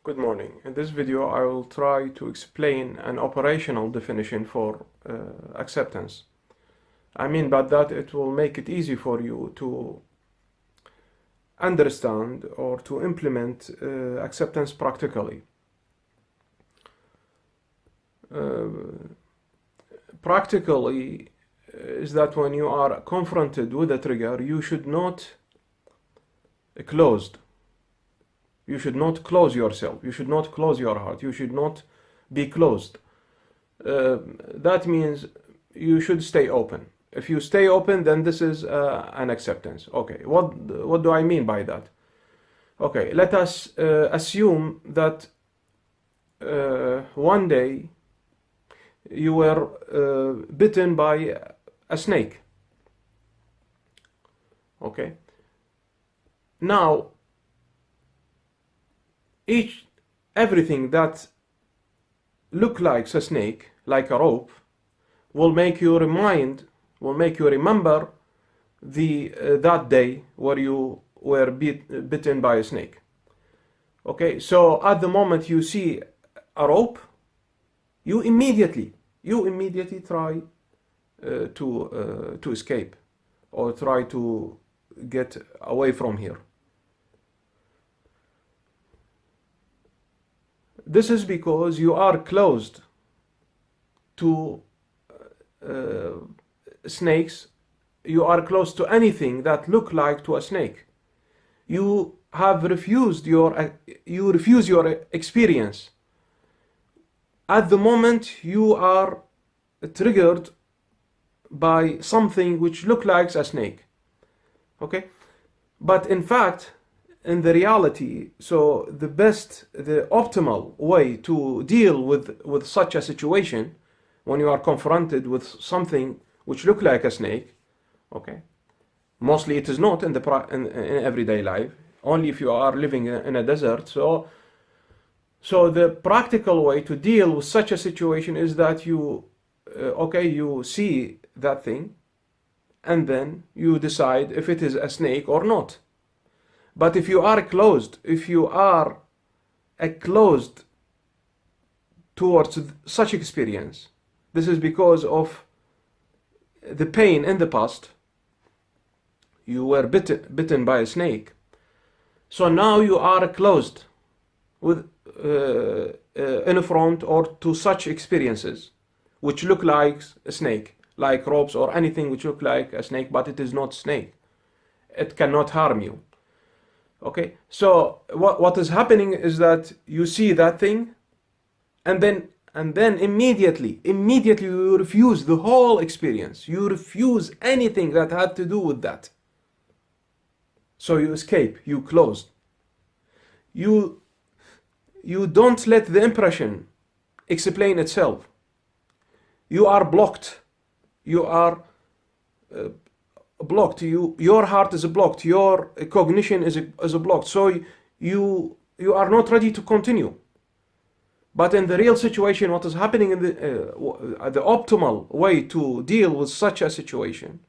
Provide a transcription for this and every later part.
Good morning. In this video, I will try to explain an operational definition for acceptance. I mean by that it will make it easy for you to understand or to implement acceptance practically. Practically is that when you are confronted with a trigger, you should not close. You should not close yourself. You should not close your heart. You should not be closed. That means you should stay open. If you stay open, then this is an acceptance. Okay, what do I mean by that? Okay, let us assume that one day you were bitten by a snake. Okay. Now, everything that look like a snake, like a rope, will make you remember that day where you were bitten by a snake. Okay, so at the moment you see a rope, you immediately try to escape or try to get away from here. This is because you are closed to snakes. You are close to anything that look like to a snake. You refuse your experience. At the moment you are triggered by something which look like a snake. Okay, but in fact, in the reality, so the optimal way to deal with such a situation, when you are confronted with something which look like a snake, okay, mostly it is not in everyday life, only if you are living in a desert. So the practical way to deal with such a situation is that you see that thing, and then you decide if it is a snake or not. But if you are closed towards such experience, this is because of the pain in the past. You were bitten by a snake. So now you are closed with in front or to such experiences which look like a snake, like ropes or anything which look like a snake, but it is not snake. It cannot harm you. Okay, so what is happening is that you see that thing, and then immediately you refuse the whole experience. You refuse anything that had to do with that. So you escape, you close. You don't let the impression explain itself. You are blocked. You are blocked. Your heart is blocked. Your cognition is blocked. So you are not ready to continue. But in the real situation, what is happening in the optimal way to deal with such a situation,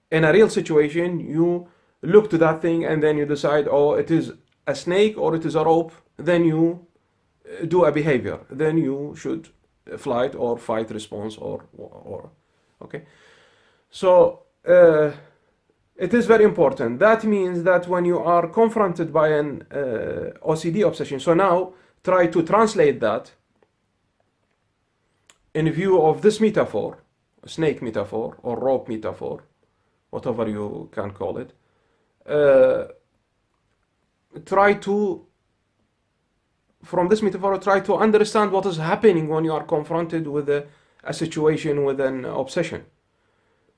in a real situation, you look to that thing and then you decide, oh, it is a snake or it is a rope. Then you do a behavior. Then you should flight or fight response or okay. So it is very important. That means that when you are confronted by an OCD obsession, so now try to translate that in view of this metaphor, snake metaphor or rope metaphor, whatever you can call it. From this metaphor, try to understand what is happening when you are confronted with a situation with an obsession.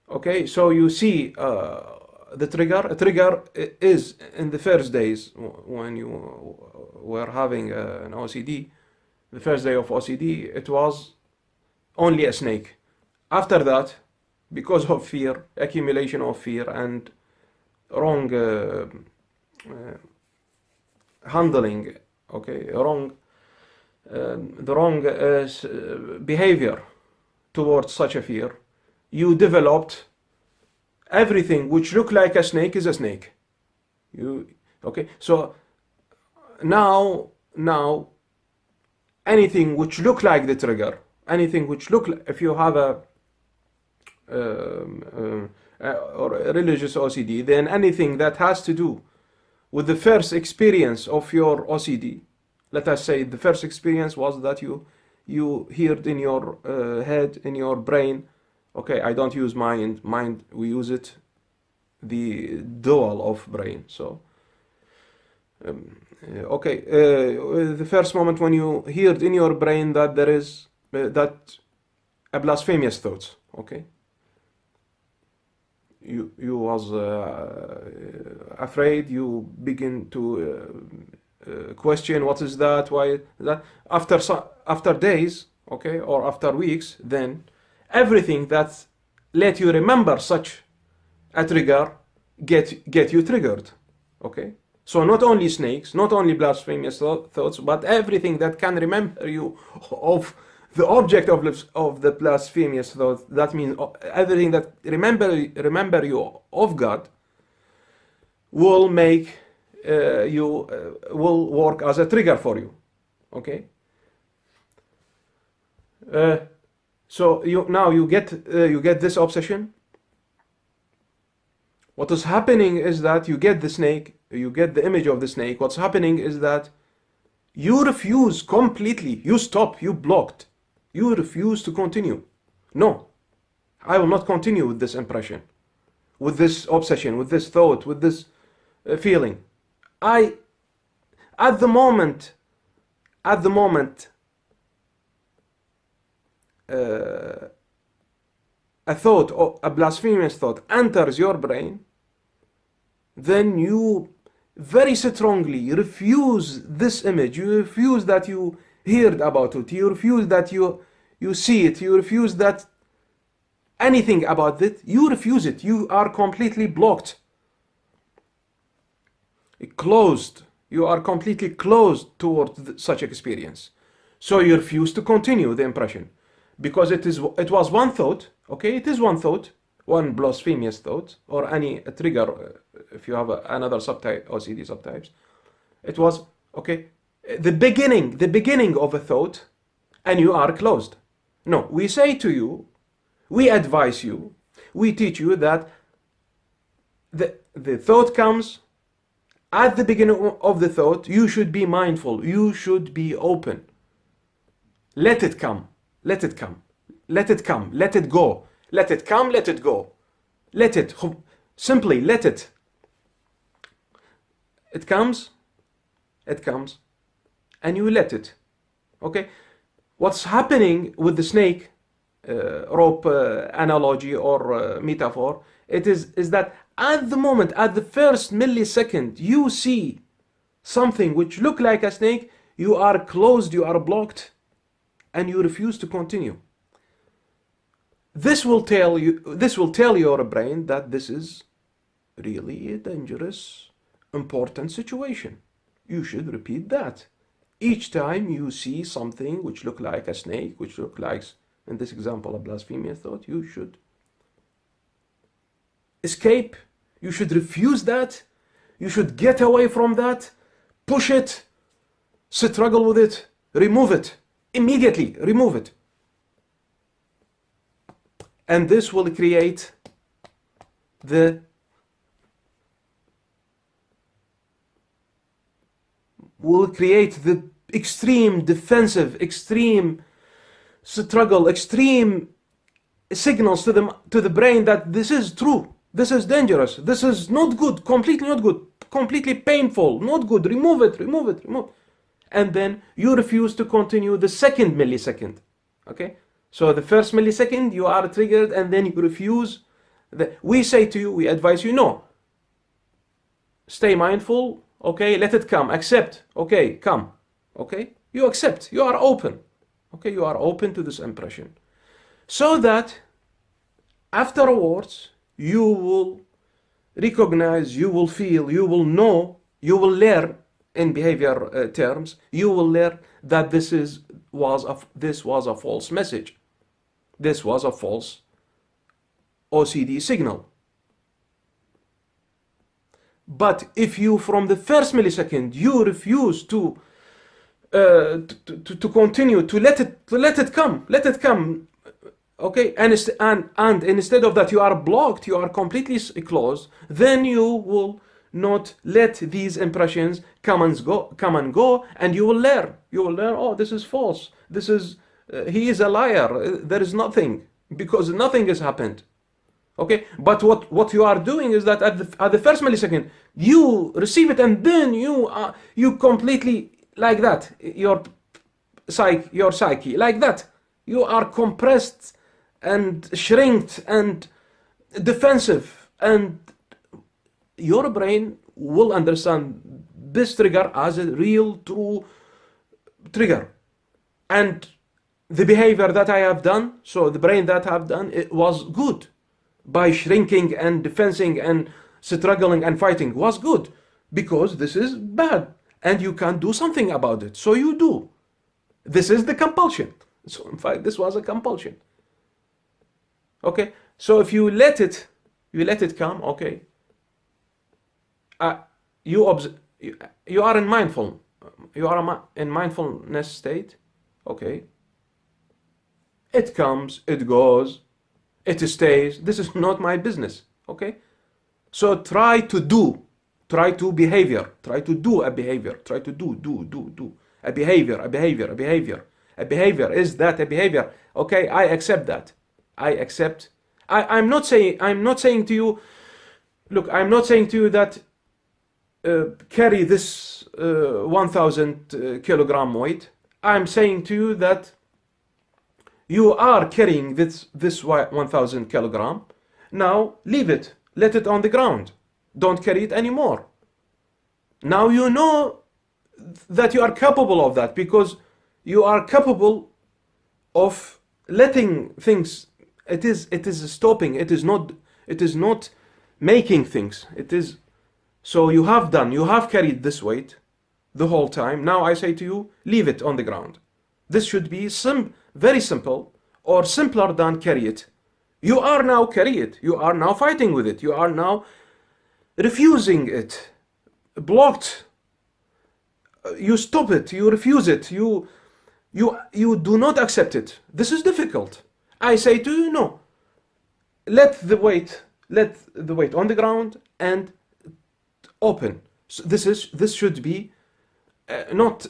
Okay, so you see the trigger. A trigger is in the first days when you were having an OCD, the first day of OCD, it was only a snake. After that, because of fear, accumulation of fear and wrong handling, okay, the wrong behavior towards such a fear, you developed everything which look like a snake is a snake. Okay, so now now anything which look like the trigger, anything which look like, if you have a or a religious OCD, then anything that has to do with the first experience of your OCD, let us say the first experience was that you heard in your head, in your brain, okay, I don't use mind, we use it, the dual of brain. So okay, the first moment when you heard in your brain that there is that a blasphemous thought, okay, you was afraid, you begin to question what is that, why that. After days, okay, or after weeks, then everything that let you remember such a trigger get you triggered, okay. So not only snakes, not only blasphemous thoughts, but everything that can remember you of the object of the blasphemous thought. That means everything that remember you of God will make will work as a trigger for you, okay. So you get this obsession. What is happening is that you get the snake, you get the image of the snake. What's happening is that you refuse completely. You stop, you blocked. You refuse to continue. No, I will not continue with this impression, with this obsession, with this thought, with this feeling. At the moment, a thought, or a blasphemous thought, enters your brain, then you very strongly refuse this image. You refuse that you heard about it. You refuse that you see it. You refuse that anything about it. You refuse it. You are completely blocked, closed. You are completely closed towards such experience. So you refuse to continue the impression, because it was one thought, okay, it is one thought, one blasphemous thought, or any trigger, if you have another subtype, OCD subtypes. It was, okay, the beginning of a thought, and you are closed. No, we say to you, we advise you, we teach you that the thought comes. At the beginning of the thought, you should be mindful, you should be open. Let it come, let it come, let it come, let it go, let it come, let it go. Let it, simply let it. It comes, and you let it. Okay? What's happening with the snake rope analogy or metaphor, is that at the moment, at the first millisecond, you see something which look like a snake, you are closed, you are blocked, and you refuse to continue. This will tell your brain that this is really a dangerous, important situation. You should repeat that. Each time you see something which look like a snake, which look like, in this example, a blasphemous thought, you should escape. You should refuse that. You should get away from that. Push it. Struggle with it. Remove it. Immediately remove it. And this will create the extreme defensive, extreme struggle, extreme signals to the brain that this is true, this is dangerous, this is not good, completely not good, completely painful, not good, remove it. And then you refuse to continue the second millisecond. Okay? So the first millisecond you are triggered, and then you refuse. We say to you, we advise you, no. Stay mindful, okay, let it come, accept, okay, come, okay? You accept, you are open, okay, you are open to this impression. So that afterwards, you will recognize, you will feel, you will know, you will learn, in behavior terms, you will learn that this was a false message. This was a false OCD signal. But if you, from the first millisecond, you refuse to to continue, to let it come. Okay, and instead of that, you are blocked, you are completely closed. Then you will not let these impressions come and go, and you will learn. You will learn. Oh, this is false. This is he is a liar. There is nothing, because nothing has happened. Okay, but what you are doing is that at the first millisecond you receive it, and then you completely like that. Your psyche like that. You are compressed and shrinked and defensive, and your brain will understand this trigger as a real, true trigger. And the behavior that I have done, so the brain that I have done, it was good. By shrinking and defending and struggling and fighting was good, because this is bad and you can't do something about it. So you do. This is the compulsion. So in fact, this was a compulsion. Okay, so if you let it come. Okay, you are in mindfulness state. Okay, it comes, it goes, it stays. This is not my business. Okay, so try to do a behavior, try to do a behavior a behavior. Is that a behavior? Okay, I accept that. I'm not saying to you, look, I'm not saying to you that carry this 1000 kilogram weight. I'm saying to you that you are carrying this 1000 kilogram. Now leave it, let it on the ground. Don't carry it anymore. Now you know that you are capable of that, because you are capable of letting things. It is stopping. It is not making things. It is. So you have carried this weight the whole time. Now I say to you, leave it on the ground. This should be very simple, or simpler than carry it. You are now carry it. You are now fighting with it. You are now refusing it. Blocked. You stop it. You refuse it. You do not accept it. This is difficult. I say to you, no. Let the weight on the ground and open. So this should be not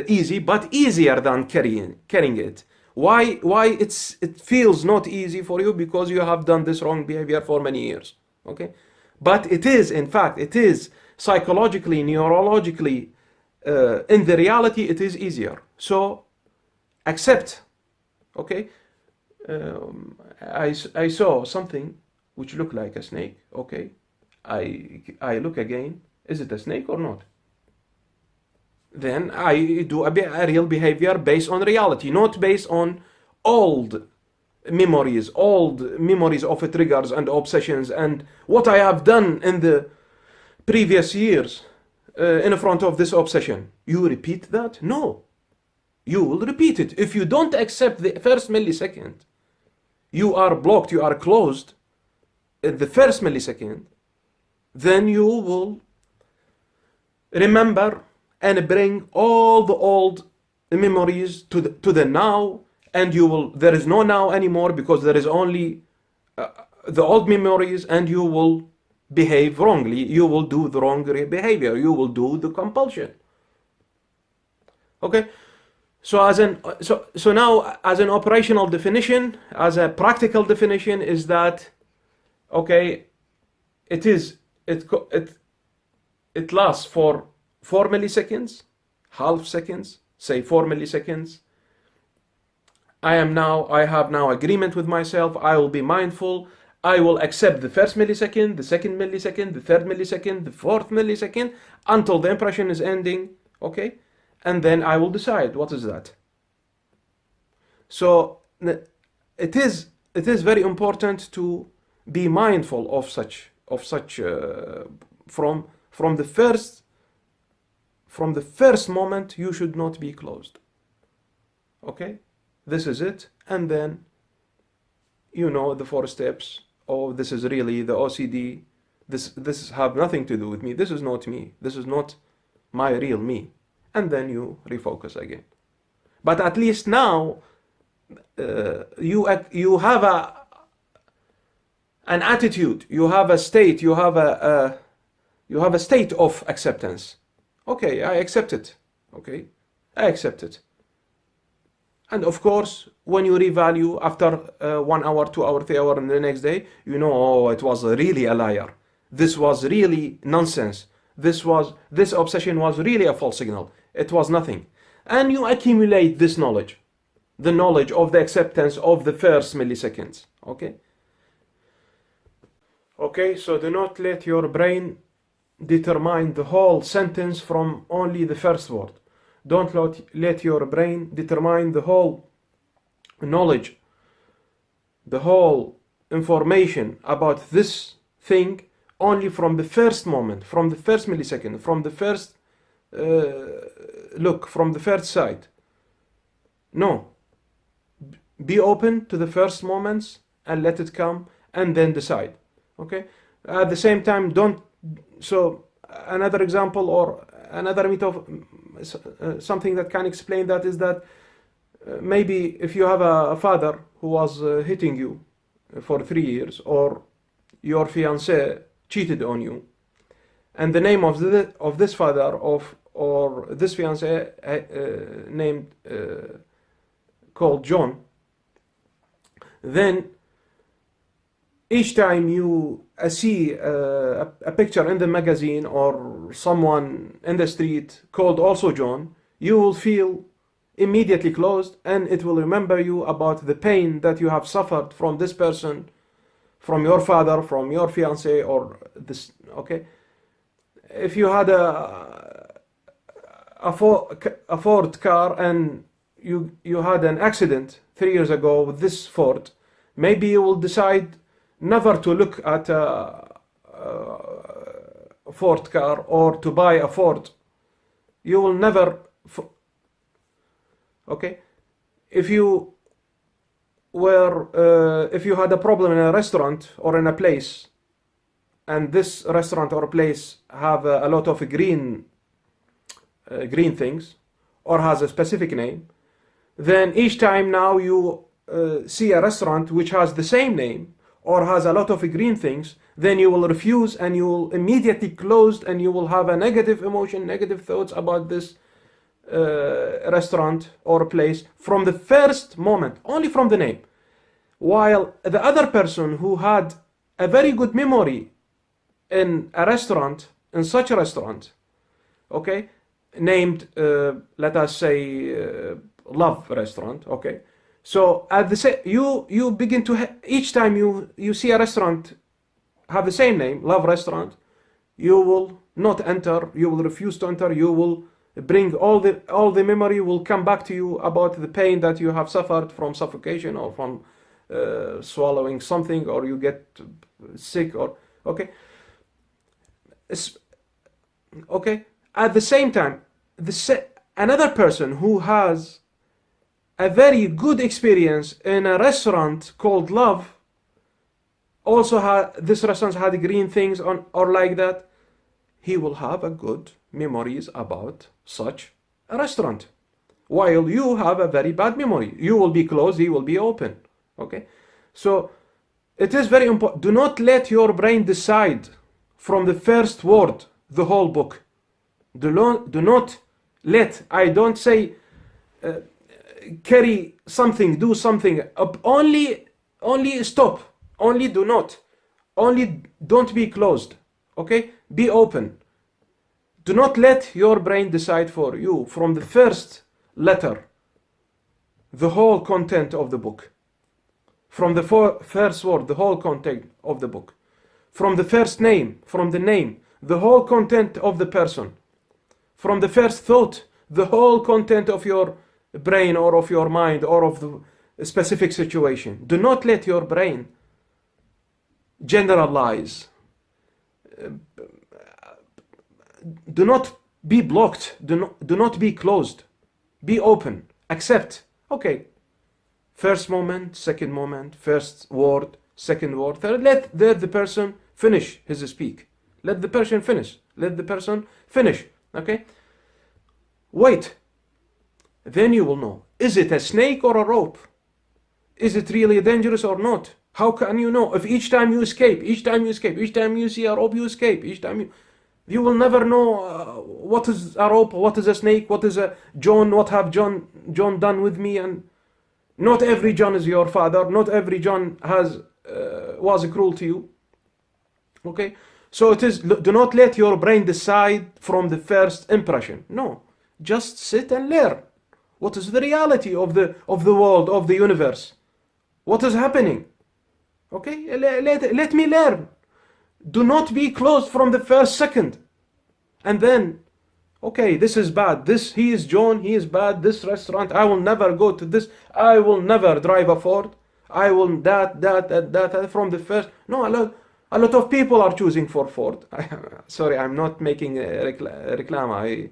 easy, but easier than carrying it. Why it feels not easy for you? Because you have done this wrong behavior for many years. Okay, but it is, in fact, it is psychologically, neurologically, in the reality, it is easier. So accept. Okay, I saw something which looked like a snake. Okay, I look again. Is it a snake or not? Then I do a real behavior based on reality, not based on old memories of triggers and obsessions and what I have done in the previous years in front of this obsession. You repeat that? No. You will repeat it. If you don't accept the first millisecond, you are blocked, you are closed at the first millisecond, then you will remember and bring all the old memories to the now, and there is no now anymore, because there is only the old memories, and you will behave wrongly. You will do the wrong behavior. You will do the compulsion. Okay, so now, as an operational definition, as a practical definition, is that okay? It lasts for 4 milliseconds, half seconds, say 4 milliseconds. I have now agreement with myself. I will be mindful. I will accept the first millisecond, the second millisecond, the third millisecond, the fourth millisecond, until the impression is ending. Okay, and then I will decide what is that. So it is very important to be mindful of such from the first moment. You should not be closed. Okay, this is it. And then the 4 steps. Oh, this is really the OCD. This have nothing to do with me. This is not me. This is not my real me. and then you refocus again. But at least now you have an attitude, you have a state, you have a state of acceptance. Okay, I accept it. Okay, I accept it. And of course, when you revalue after 1 hour, 2 hour, 3 hour, and the next day, you know, oh, it was really a liar. This was really nonsense. This obsession was really a false signal. It was nothing. And you accumulate this knowledge, the knowledge of the acceptance of the first milliseconds. Okay? Okay, so do not let your brain determine the whole sentence from only the first word. Don't let your brain determine the whole knowledge, the whole information about this thing only from the first moment, from the first millisecond, from the first look, from the first sight. No. Be open to the first moments and let it come and then decide. Okay? At the same time, so another example or another method, something that can explain that is that maybe if you have a father who was hitting you for 3 years, or your fiancé cheated on you, and the name of this father or this fiancé named called John, then each time you see a picture in the magazine or someone in the street called also John, you will feel immediately closed, and it will remember you about the pain that you have suffered from this person, from your father, from your fiancé, or this. Okay, if you had a Ford car and you had an accident 3 years ago with this Ford, maybe you will decide never to look at a Ford car or to buy a Ford. You will never. Okay, if you had a problem in a restaurant or in a place, and this restaurant or place have a lot of green things, or has a specific name, then each time now you see a restaurant which has the same name or has a lot of green things, then you will refuse and you will immediately close, and you will have a negative emotion, negative thoughts about this restaurant or place from the first moment, only from the name. While the other person who had a very good memory in a restaurant, in such a restaurant, okay, named, let us say, Love Restaurant, okay. So at the same, you begin to each time you see a restaurant have the same name, Love Restaurant, you will not enter, you will refuse to enter, you will bring all the memory will come back to you about the pain that you have suffered from suffocation or from swallowing something, or you get sick, or okay. Okay. At the same time, another person who has a very good experience in a restaurant called Love, also this restaurant had green things on or like that, he will have a good memories about such a restaurant, while you have a very bad memory. You will be closed, he will be open. Okay, so it is very important. Do not let your brain decide from the first word the whole book. Do not let, I don't say carry something, do something, only stop, only do not, only don't be closed. Okay, be open. Do not let your brain decide for you from the first letter the whole content of the book, from the first word the whole content of the book, from the first name, from the name the whole content of the person, from the first thought the whole content of your brain or of your mind or of the specific situation. Do not let your brain generalize. Do not be blocked. Do not be closed. Be open. Accept. Okay. First moment, second moment, first word, second word, third. Let the person finish his speak. Let the person finish. Let the person finish. Okay. Wait. Then you will know. Is it a snake or a rope? Is it really dangerous or not? How can you know? If each time you escape, each time you escape, each time you see a rope, you escape, each time you will never know what is a rope, what is a snake, what is a John, what have John done with me. And not every John is your father. Not every John was cruel to you. Okay? So it is, do not let your brain decide from the first impression. No. Just sit and learn. What is the reality of the world, of the universe? What is happening? Okay? Let me learn. Do not be closed from the first second. And then, okay, this is bad. He is John, he is bad. This restaurant, I will never go to this. I will never drive a Ford. I will that from the first. No, a lot of people are choosing for Ford. Sorry, I'm not making a reclam.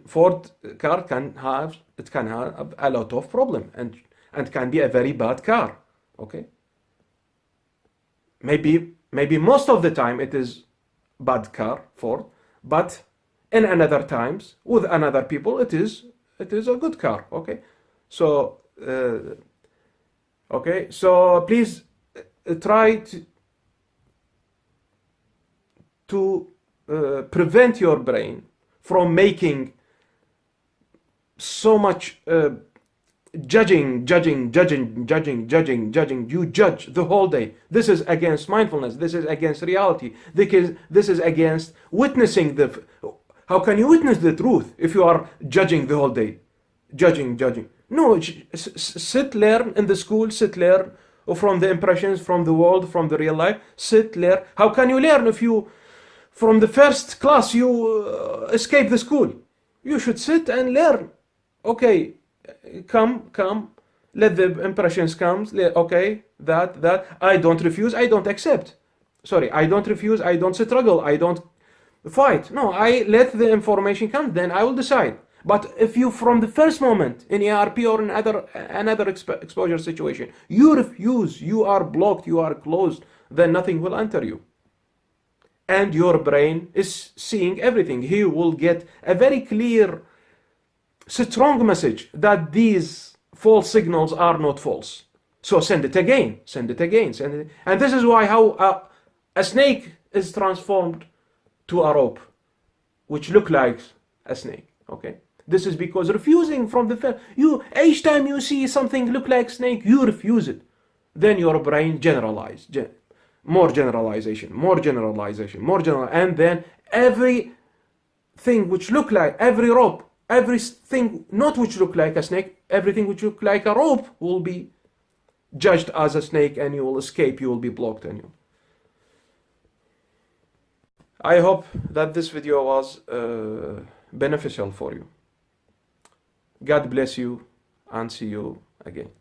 Ford car can have a lot of problem and can be a very bad car. Okay. Maybe most of the time it is bad car Ford, but in another times with another people it is a good car. Okay. So please try to prevent your brain from making so much judging. You judge the whole day. This is against mindfulness. This is against reality. This is against witnessing how can you witness the truth if you are judging the whole day? Judging. No, sit, learn in the school, learn from the impressions, from the world, from the real life. Sit, learn. How can you learn if you, from the first class, you escape the school? You should sit and learn. Okay, come. Let the impressions come. Okay, that. I don't refuse. I don't accept. Sorry, I don't refuse. I don't struggle. I don't fight. No, I let the information come. Then I will decide. But if you, from the first moment in ERP or in another exposure situation, you refuse, you are blocked, you are closed, then nothing will enter you. And your brain is seeing everything. He will get a very clear, strong message that these false signals are not false. So send it again. And this is why how a snake is transformed to a rope, which look like a snake. Okay. This is because refusing from the first. Each time you see something look like snake, you refuse it. Then your brain generalize. More generalization. And then everything which look like, every rope, everything not which look like a snake, everything which look like a rope will be judged as a snake, and you will escape, you will be blocked. I hope that this video was beneficial for you. God bless you, and see you again.